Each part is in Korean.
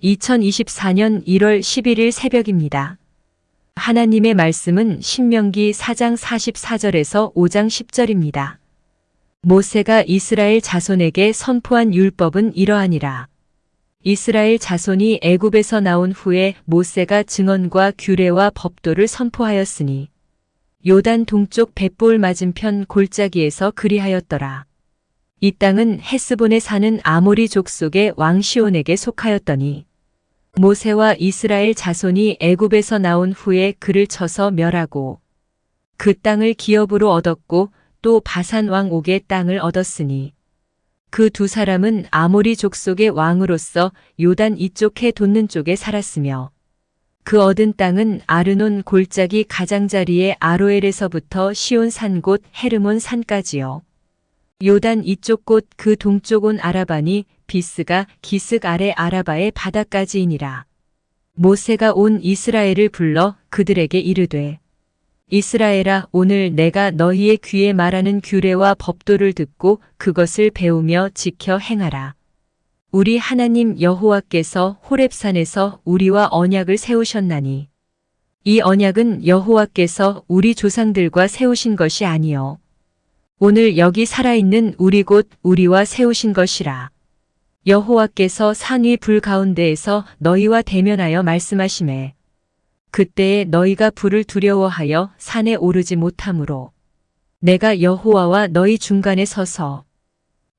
2024년 1월 11일 새벽입니다. 하나님의 말씀은 신명기 4장 44절에서 5장 10절입니다. 모세가 이스라엘 자손에게 선포한 율법은 이러하니라. 이스라엘 자손이 애굽에서 나온 후에 모세가 증언과 규례와 법도를 선포하였으니 요단 동쪽 벳볼 맞은편 골짜기에서 그리하였더라. 이 땅은 헤스본에 사는 아모리 족속의 왕 시온에게 속하였더니 모세와 이스라엘 자손이 애굽에서 나온 후에 그를 쳐서 멸하고 그 땅을 기업으로 얻었고 또 바산 왕 옥의 땅을 얻었으니 그 두 사람은 아모리 족속의 왕으로서 요단 이쪽 해 돋는 쪽에 살았으며 그 얻은 땅은 아르논 골짜기 가장자리의 아로엘에서부터 시온 산 곧 헤르몬 산까지요. 요단 이쪽 곳 그 동쪽 온 아라바니 비스가 기슭 아래 아라바의 바다까지이니라. 모세가 온 이스라엘을 불러 그들에게 이르되 이스라엘아, 오늘 내가 너희의 귀에 말하는 규례와 법도를 듣고 그것을 배우며 지켜 행하라. 우리 하나님 여호와께서 호렙산에서 우리와 언약을 세우셨나니 이 언약은 여호와께서 우리 조상들과 세우신 것이 아니요 오늘 여기 살아있는 우리 곧 우리와 세우신 것이라. 여호와께서 산 위 불 가운데에서 너희와 대면하여 말씀하시매 그때에 너희가 불을 두려워하여 산에 오르지 못하므로 내가 여호와와 너희 중간에 서서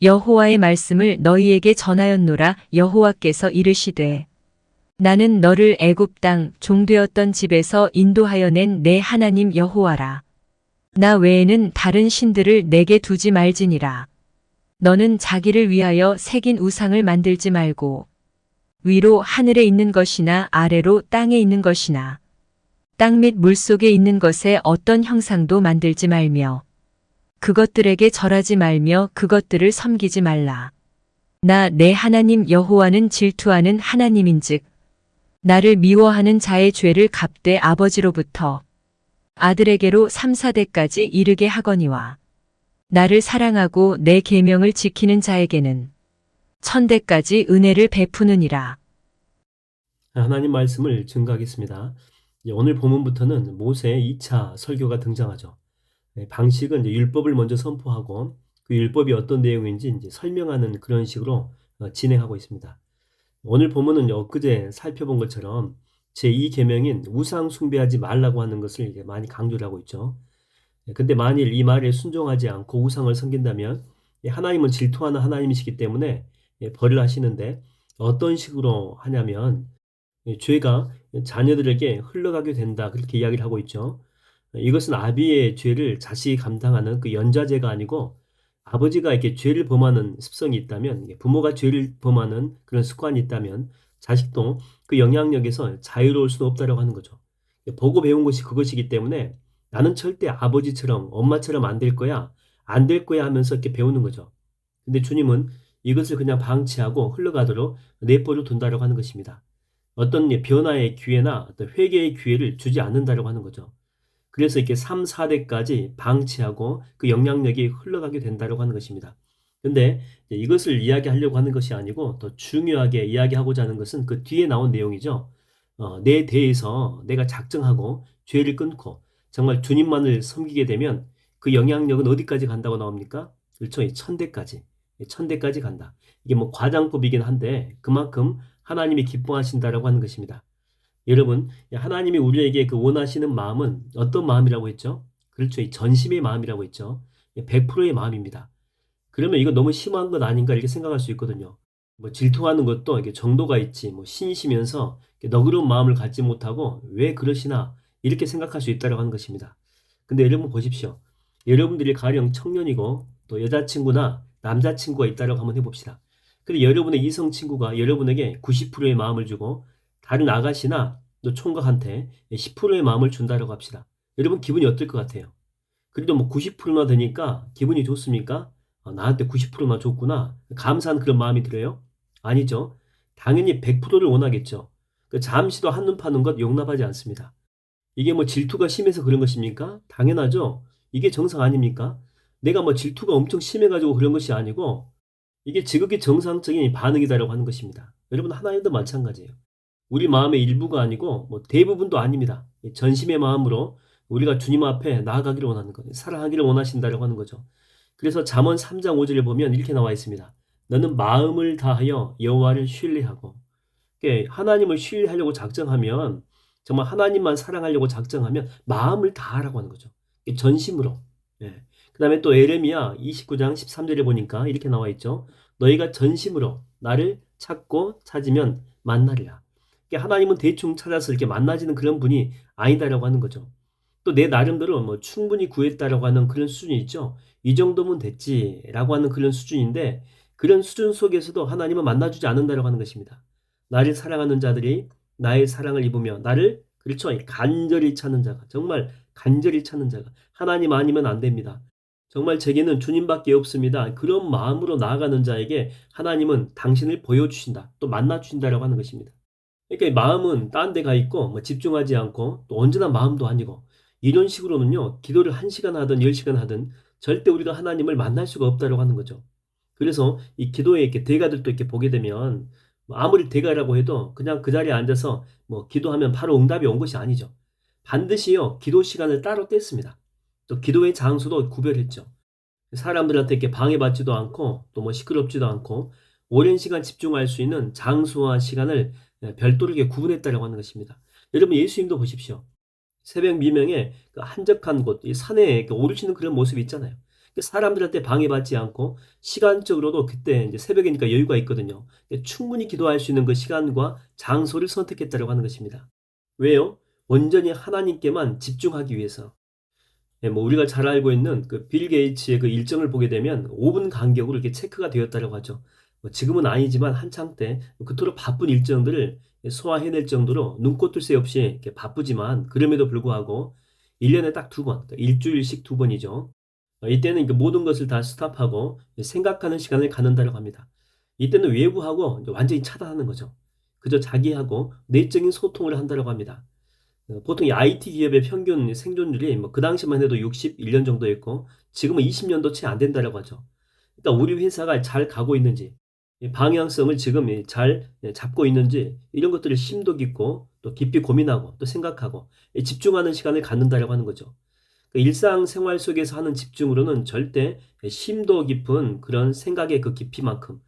여호와의 말씀을 너희에게 전하였노라. 여호와께서 이르시되 나는 너를 애굽 땅 종되었던 집에서 인도하여 낸 내 하나님 여호와라. 나 외에는 다른 신들을 내게 두지 말지니라. 너는 자기를 위하여 새긴 우상을 만들지 말고 위로 하늘에 있는 것이나 아래로 땅에 있는 것이나 땅 및 물속에 있는 것에 어떤 형상도 만들지 말며 그것들에게 절하지 말며 그것들을 섬기지 말라. 나 내 하나님 여호와는 질투하는 하나님인즉 나를 미워하는 자의 죄를 갚되 아버지로부터 아들에게로 3, 4대까지 이르게 하거니와 나를 사랑하고 내 계명을 지키는 자에게는 1000대까지 은혜를 베푸느니라. 하나님 말씀을 증거하겠습니다. 오늘 본문부터는 모세의 2차 설교가 등장하죠. 방식은 율법을 먼저 선포하고 그 율법이 어떤 내용인지 설명하는 그런 식으로 진행하고 있습니다. 오늘 본문은 엊그제 살펴본 것처럼 제2계명인 우상 숭배하지 말라고 하는 것을 많이 강조를 하고 있죠. 근데 만일 이 말에 순종하지 않고 우상을 섬긴다면 하나님은 질투하는 하나님이시기 때문에 벌을 하시는데 어떤 식으로 하냐면 죄가 자녀들에게 흘러가게 된다, 그렇게 이야기를 하고 있죠. 이것은 아비의 죄를 자식이 감당하는 그 연좌제가 아니고 아버지가 이렇게 죄를 범하는 습성이 있다면, 부모가 죄를 범하는 그런 습관이 있다면 자식도 그 영향력에서 자유로울 수는 없다라고 하는 거죠. 보고 배운 것이 그것이기 때문에 나는 절대 아버지처럼 엄마처럼 안 될 거야, 안 될 거야 하면서 이렇게 배우는 거죠. 근데 주님은 이것을 그냥 방치하고 흘러가도록 내버려 둔다라고 하는 것입니다. 어떤 변화의 기회나 어떤 회개의 기회를 주지 않는다라고 하는 거죠. 그래서 이렇게 3, 4대까지 방치하고 그 영향력이 흘러가게 된다라고 하는 것입니다. 근데 이것을 이야기하려고 하는 것이 아니고 더 중요하게 이야기하고자 하는 것은 그 뒤에 나온 내용이죠. 내 대해서 내가 작정하고 죄를 끊고 정말 주님만을 섬기게 되면 그 영향력은 어디까지 간다고 나옵니까? 그렇죠. 1000대까지. 1000대까지 간다. 이게 뭐 과장법이긴 한데 그만큼 하나님이 기뻐하신다라고 하는 것입니다. 여러분, 하나님이 우리에게 그 원하시는 마음은 어떤 마음이라고 했죠? 그렇죠. 이 전심의 마음이라고 했죠. 100%의 마음입니다. 그러면 이거 너무 심한 것 아닌가 이렇게 생각할 수 있거든요. 뭐 질투하는 것도 이게 정도가 있지, 뭐 신이시면서 너그러운 마음을 갖지 못하고 왜 그러시나 이렇게 생각할 수 있다고 하는 것입니다. 근데 여러분 보십시오. 여러분들이 가령 청년이고 또 여자친구나 남자친구가 있다고 한번 해봅시다. 근데 여러분의 이성 친구가 여러분에게 90%의 마음을 주고 다른 아가씨나 또 총각한테 10%의 마음을 준다고 합시다. 여러분 기분이 어떨 것 같아요? 그래도 뭐 90%나 되니까 기분이 좋습니까? 나한테 90%나 줬구나. 감사한 그런 마음이 들어요? 아니죠. 당연히 100%를 원하겠죠. 그 잠시도 한눈 파는 것 용납하지 않습니다. 이게 뭐 질투가 심해서 그런 것입니까? 당연하죠. 이게 정상 아닙니까? 내가 뭐 질투가 엄청 심해가지고 그런 것이 아니고 이게 지극히 정상적인 반응이다라고 하는 것입니다. 여러분 하나님도 마찬가지예요. 우리 마음의 일부가 아니고 뭐 대부분도 아닙니다. 전심의 마음으로 우리가 주님 앞에 나아가기를 원하는 거예요. 사랑하기를 원하신다라고 하는 거죠. 그래서 잠언 3장 5절에 보면 이렇게 나와 있습니다. 너는 마음을 다하여 여호와를 신뢰하고, 하나님을 신뢰하려고 작정하면, 정말 하나님만 사랑하려고 작정하면 마음을 다하라고 하는 거죠. 전심으로. 예. 그다음에 또 에레미야 29장 13절에 보니까 이렇게 나와 있죠. 너희가 전심으로 나를 찾고 찾으면 만나리라. 하나님은 대충 찾아서 이렇게 만나지는 그런 분이 아니다라고 하는 거죠. 또 내 나름대로 뭐 충분히 구했다라고 하는 그런 수준이 있죠. 이 정도면 됐지라고 하는 그런 수준인데, 그런 수준 속에서도 하나님은 만나주지 않는다라고 하는 것입니다. 나를 사랑하는 자들이 나의 사랑을 입으며 나를, 그렇죠, 간절히 찾는 자가, 정말 간절히 찾는 자가, 하나님 아니면 안 됩니다. 정말 제게는 주님밖에 없습니다. 그런 마음으로 나아가는 자에게 하나님은 당신을 보여주신다, 또 만나주신다라고 하는 것입니다. 그러니까 이 마음은 딴 데 가 있고 뭐 집중하지 않고 또 언제나 마음도 아니고, 이런 식으로는요, 기도를 1시간 하든 10시간 하든 절대 우리가 하나님을 만날 수가 없다라고 하는 거죠. 그래서 이 기도에 이렇게 대가들도 이렇게 보게 되면, 뭐 아무리 대가라고 해도 그냥 그 자리에 앉아서 뭐 기도하면 바로 응답이 온 것이 아니죠. 반드시요, 기도 시간을 따로 뗐습니다. 또 기도의 장소도 구별했죠. 사람들한테 이렇게 방해받지도 않고 또 뭐 시끄럽지도 않고 오랜 시간 집중할 수 있는 장소와 시간을 별도로 이렇게 구분했다라고 하는 것입니다. 여러분 예수님도 보십시오. 새벽 미명에 그 한적한 곳, 이 산에 이렇게 오르시는 그런 모습이 있잖아요. 사람들한테 방해받지 않고 시간적으로도 그때 이제 새벽이니까 여유가 있거든요. 충분히 기도할 수 있는 그 시간과 장소를 선택했다라고 하는 것입니다. 왜요? 온전히 하나님께만 집중하기 위해서. 뭐 우리가 잘 알고 있는 그 빌 게이츠의 그 일정을 보게 되면 5분 간격으로 이렇게 체크가 되었다고 하죠. 뭐 지금은 아니지만 한창 때 그토록 바쁜 일정들을 소화해낼 정도로 눈꽃을 새 없이 이렇게 바쁘지만, 그럼에도 불구하고 1년에 딱 2번, 그러니까 일주일씩 2번이죠. 이때는 그 모든 것을 다 스탑하고 생각하는 시간을 갖는다고 합니다. 이때는 외부하고 이제 완전히 차단하는 거죠. 그저 자기하고 내적인 소통을 한다고 합니다. 보통 이 IT 기업의 평균 생존율이 뭐 그 당시만 해도 61년 정도였고 지금은 20년도 채 안 된다라고 하죠. 그러니까 우리 회사가 잘 가고 있는지, 이 방향성을 지금 잘 잡고 있는지, 이런 것들을 심도 깊고 또 깊이 고민하고 또 생각하고 집중하는 시간을 갖는다라고 하는 거죠. 그 일상생활 속에서 하는 집중으로는 절대 심도 깊은 그런 생각의 그 깊이만큼,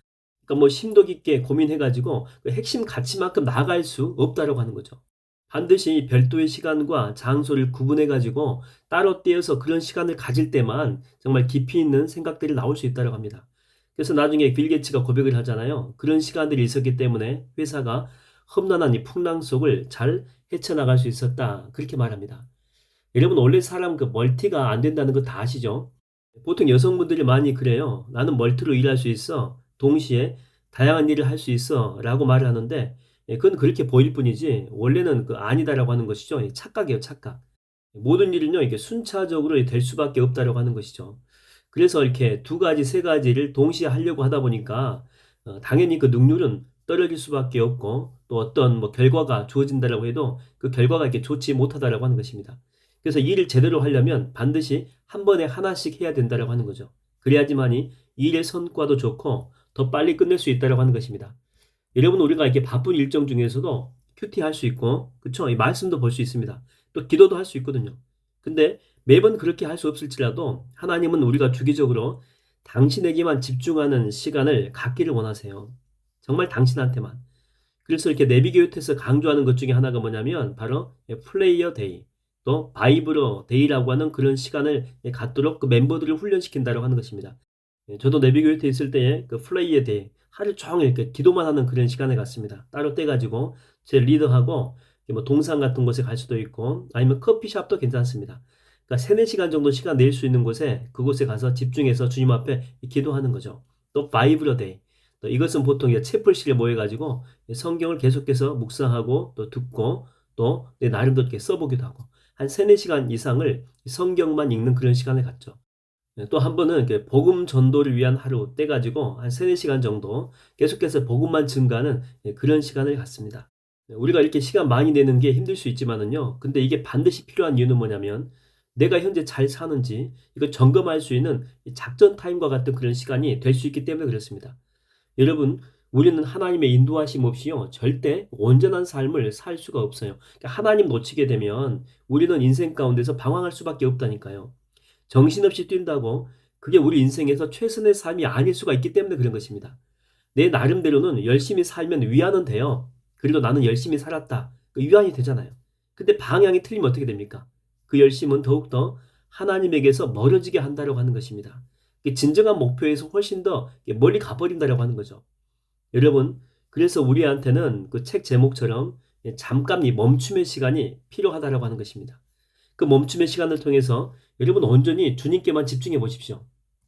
그러니까 뭐 심도 깊게 고민해가지고 그 핵심 가치만큼 나아갈 수 없다라고 하는 거죠. 반드시 별도의 시간과 장소를 구분해 가지고 따로 떼어서 그런 시간을 가질 때만 정말 깊이 있는 생각들이 나올 수 있다고 합니다. 그래서 나중에 빌 게이츠가 고백을 하잖아요. 그런 시간들이 있었기 때문에 회사가 험난한 이 풍랑 속을 잘 헤쳐나갈 수 있었다, 그렇게 말합니다. 여러분 원래 사람 그 멀티가 안 된다는 거 다 아시죠? 보통 여성분들이 많이 그래요. 나는 멀티로 일할 수 있어, 동시에 다양한 일을 할 수 있어 라고 말을 하는데, 그건 그렇게 보일 뿐이지 원래는 그 아니다라고 하는 것이죠. 착각이에요, 착각. 모든 일은요, 이게 순차적으로 될 수밖에 없다라고 하는 것이죠. 그래서 이렇게 두 가지, 세 가지를 동시에 하려고 하다 보니까 당연히 그 능률은 떨어질 수밖에 없고, 또 어떤 뭐 결과가 주어진다라고 해도 그 결과가 이렇게 좋지 못하다라고 하는 것입니다. 그래서 일을 제대로 하려면 반드시 한 번에 하나씩 해야 된다라고 하는 거죠. 그래야지만이 일의 성과도 좋고 더 빨리 끝낼 수 있다라고 하는 것입니다. 여러분 우리가 이렇게 바쁜 일정 중에서도 큐티 할 수 있고, 그쵸? 이 말씀도 볼 수 있습니다. 또 기도도 할 수 있거든요. 근데 매번 그렇게 할 수 없을지라도 하나님은 우리가 주기적으로 당신에게만 집중하는 시간을 갖기를 원하세요. 정말 당신한테만. 그래서 이렇게 내비게이트에서 강조하는 것 중에 하나가 뭐냐면 바로 플레이어 데이, 또 바이브러 데이라고 하는 그런 시간을 갖도록 그 멤버들을 훈련시킨다고 하는 것입니다. 저도 내비게이트에 있을 때에 그 플레이어 데이, 하루 종일 이렇게 기도만 하는 그런 시간을 갖습니다. 따로 떼가지고 제 리더하고 뭐 동산 같은 곳에 갈 수도 있고 아니면 커피숍도 괜찮습니다. 그러니까 3-4시간 정도 시간 낼 수 있는 곳에, 그곳에 가서 집중해서 주님 앞에 기도하는 거죠. 또 바이브러 데이, 또 이것은 보통 채플실에 모여가지고 성경을 계속해서 묵상하고 또 듣고 또 내 나름대로 이렇게 써보기도 하고 한 3-4시간 이상을 성경만 읽는 그런 시간을 갖죠. 또 한 번은 복음 전도를 위한 하루 떼가지고 한 3-4시간 정도 계속해서 복음만 증가하는 그런 시간을 갖습니다. 우리가 이렇게 시간 많이 내는 게 힘들 수 있지만은요. 근데 이게 반드시 필요한 이유는 뭐냐면 내가 현재 잘 사는지 이거 점검할 수 있는 작전 타임과 같은 그런 시간이 될 수 있기 때문에 그렇습니다. 여러분 우리는 하나님의 인도하심 없이요, 절대 온전한 삶을 살 수가 없어요. 그러니까 하나님 놓치게 되면 우리는 인생 가운데서 방황할 수밖에 없다니까요. 정신없이 뛴다고 그게 우리 인생에서 최선의 삶이 아닐 수가 있기 때문에 그런 것입니다. 내 나름대로는 열심히 살면 위안은 돼요. 그래도 나는 열심히 살았다. 그 위안이 되잖아요. 근데 방향이 틀리면 어떻게 됩니까? 그 열심은 더욱더 하나님에게서 멀어지게 한다고 하는 것입니다. 진정한 목표에서 훨씬 더 멀리 가버린다고 하는 거죠. 여러분, 그래서 우리한테는 그 책 제목처럼 잠깐 이 멈춤의 시간이 필요하다고 하는 것입니다. 그 멈춤의 시간을 통해서 여러분 온전히 주님께만 집중해 보십시오.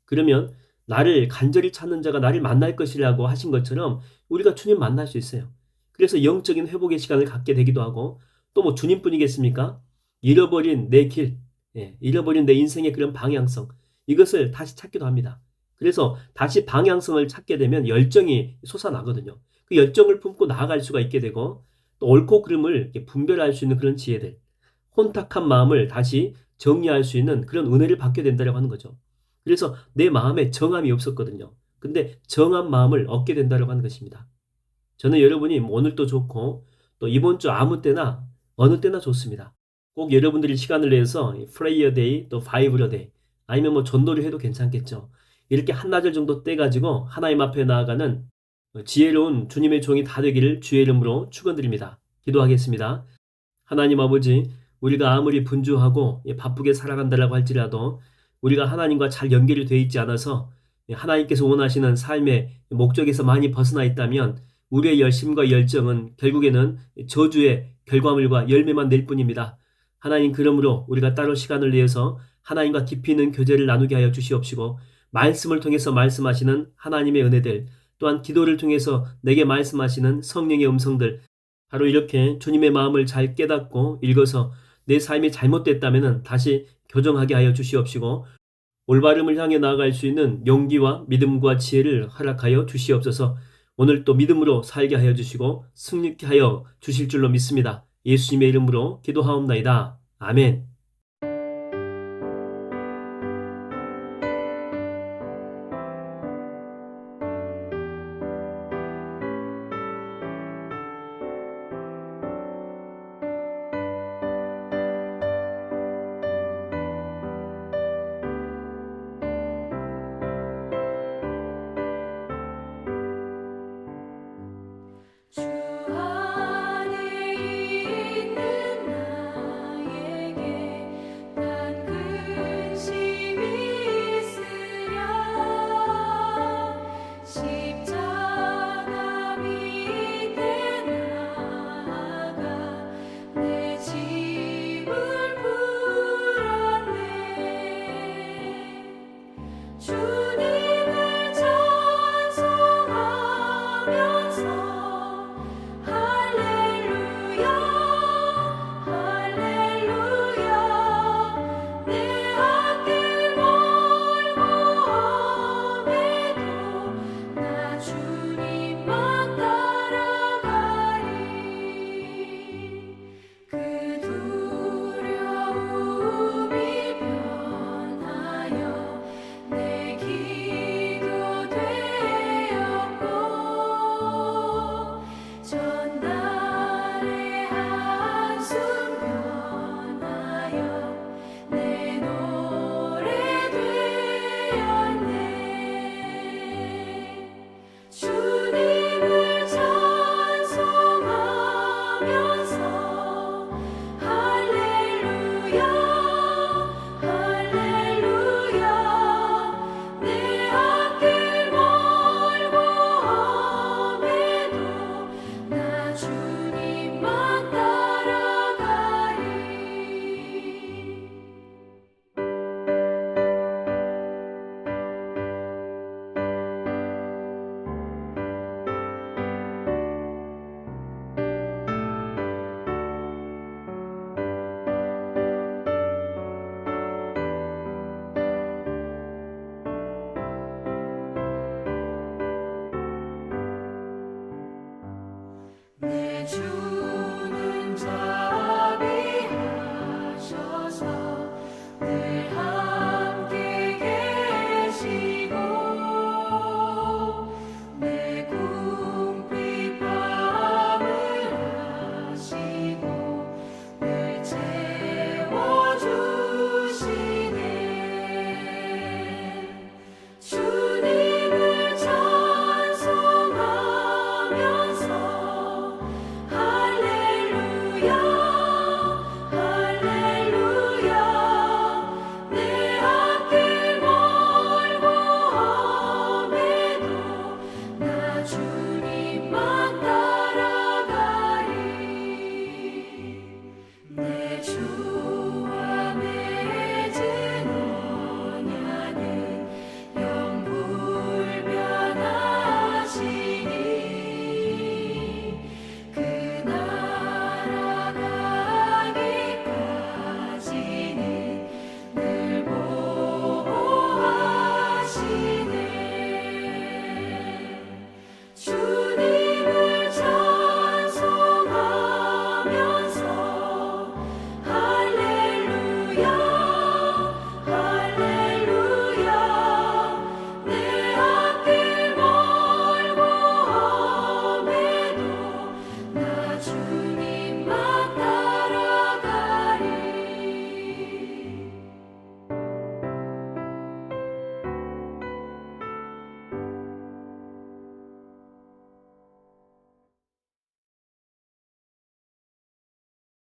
그러면 나를 간절히 찾는 자가 나를 만날 것이라고 하신 것처럼 우리가 주님 만날 수 있어요. 그래서 영적인 회복의 시간을 갖게 되기도 하고, 또 뭐 주님뿐이겠습니까? 잃어버린 내 길, 잃어버린 내 인생의 그런 방향성, 이것을 다시 찾기도 합니다. 그래서 다시 방향성을 찾게 되면 열정이 솟아나거든요. 그 열정을 품고 나아갈 수가 있게 되고, 또 옳고 그름을 이렇게 분별할 수 있는 그런 지혜들, 혼탁한 마음을 다시 정리할 수 있는 그런 은혜를 받게 된다고 하는 거죠. 그래서 내 마음에 정함이 없었거든요. 근데 정한 마음을 얻게 된다고 하는 것입니다. 저는 여러분이 오늘도 좋고 또 이번 주 아무 때나 어느 때나 좋습니다. 꼭 여러분들이 시간을 내서 프레이어 데이 또 바이블 데이 아니면 뭐 전도를 해도 괜찮겠죠. 이렇게 한나절 정도 떼가지고 하나님 앞에 나아가는 지혜로운 주님의 종이 다 되기를 주의 이름으로 축원드립니다. 기도하겠습니다. 하나님 아버지, 우리가 아무리 분주하고 바쁘게 살아간다고 할지라도 우리가 하나님과 잘 연결이 되어 있지 않아서 하나님께서 원하시는 삶의 목적에서 많이 벗어나 있다면 우리의 열심과 열정은 결국에는 저주의 결과물과 열매만 낼 뿐입니다. 하나님, 그러므로 우리가 따로 시간을 내서 하나님과 깊이 있는 교제를 나누게 하여 주시옵시고, 말씀을 통해서 말씀하시는 하나님의 은혜들, 또한 기도를 통해서 내게 말씀하시는 성령의 음성들, 바로 이렇게 주님의 마음을 잘 깨닫고 읽어서 내 삶이 잘못됐다면 다시 교정하게 하여 주시옵시고, 올바름을 향해 나아갈 수 있는 용기와 믿음과 지혜를 허락하여 주시옵소서. 오늘 또 믿음으로 살게 하여 주시고 승리케 하여 주실 줄로 믿습니다. 예수님의 이름으로 기도하옵나이다. 아멘.